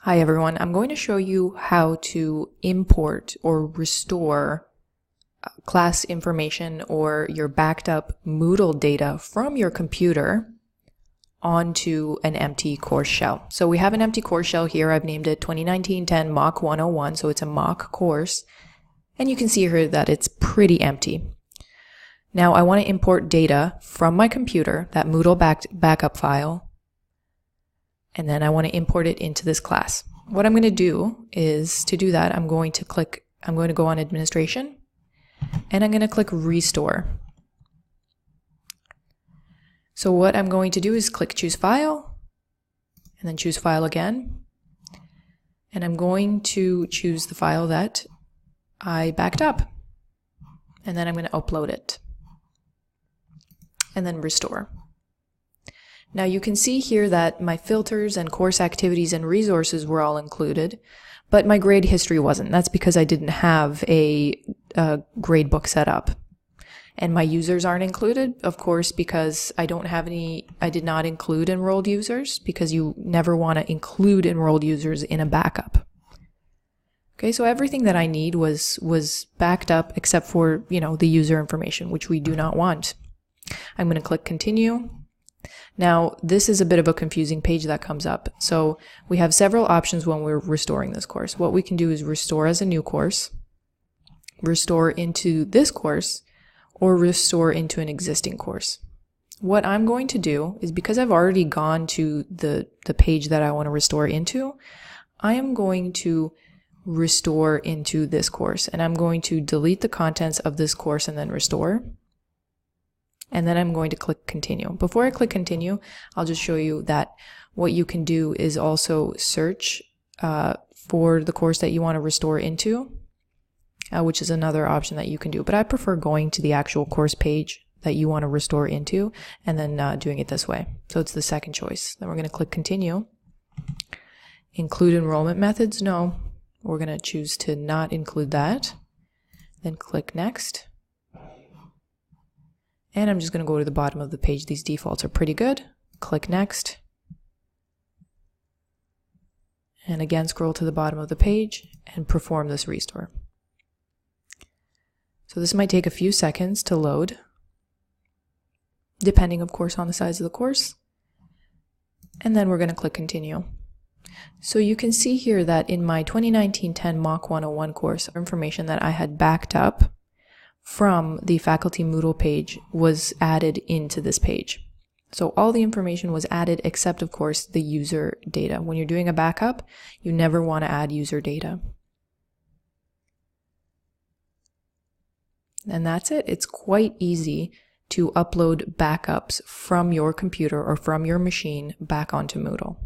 Hi everyone, I'm going to show you how to import or restore class information or your backed up Moodle data from your computer onto an empty course shell. So we have an empty course shell here. I've named it 2019-10 Mock 101, so it's a mock course. And you can see here that it's pretty empty. Now I want to import data from my computer, that Moodle backup file, and then I want to import it into this class. What I'm going to do is, to do that, I'm going to go on Administration, and I'm going to click Restore. So what I'm going to do is click Choose File, and then choose File again, and I'm going to choose the file that I backed up, and then I'm going to upload it, and then Restore. Now you can see here that my filters and course activities and resources were all included, but my grade history wasn't. That's because I didn't have a grade book set up. And my users aren't included, of course, because I did not include enrolled users, because you never want to include enrolled users in a backup. Okay, so everything that I need was backed up except for, the user information, which we do not want. I'm going to click Continue. Now, this is a bit of a confusing page that comes up. So we have several options when we're restoring this course. What we can do is restore as a new course, restore into this course, or restore into an existing course. What I'm going to do is, because I've already gone to the page that I want to restore into, I am going to restore into this course, and I'm going to delete the contents of this course and then restore. And then I'm going to click Continue. Before I click Continue, I'll just show you that what you can do is also search for the course that you want to restore into, which is another option that you can do. But I prefer going to the actual course page that you want to restore into and then doing it this way. So it's the second choice. Then we're going to click Continue. Include enrollment methods? No. We're going to choose to not include that. Then click Next. And I'm just going to go to the bottom of the page. These defaults are pretty good. Click Next. And again, scroll to the bottom of the page and perform this restore. So this might take a few seconds to load, depending, of course, on the size of the course. And then we're going to click Continue. So you can see here that in my 2019-10 Mock 101 course, information that I had backed up from the faculty Moodle page was added into this page. So all the information was added except, of course, the user data. When you're doing a backup, you never want to add user data. And that's it. It's quite easy to upload backups from your computer or from your machine back onto Moodle.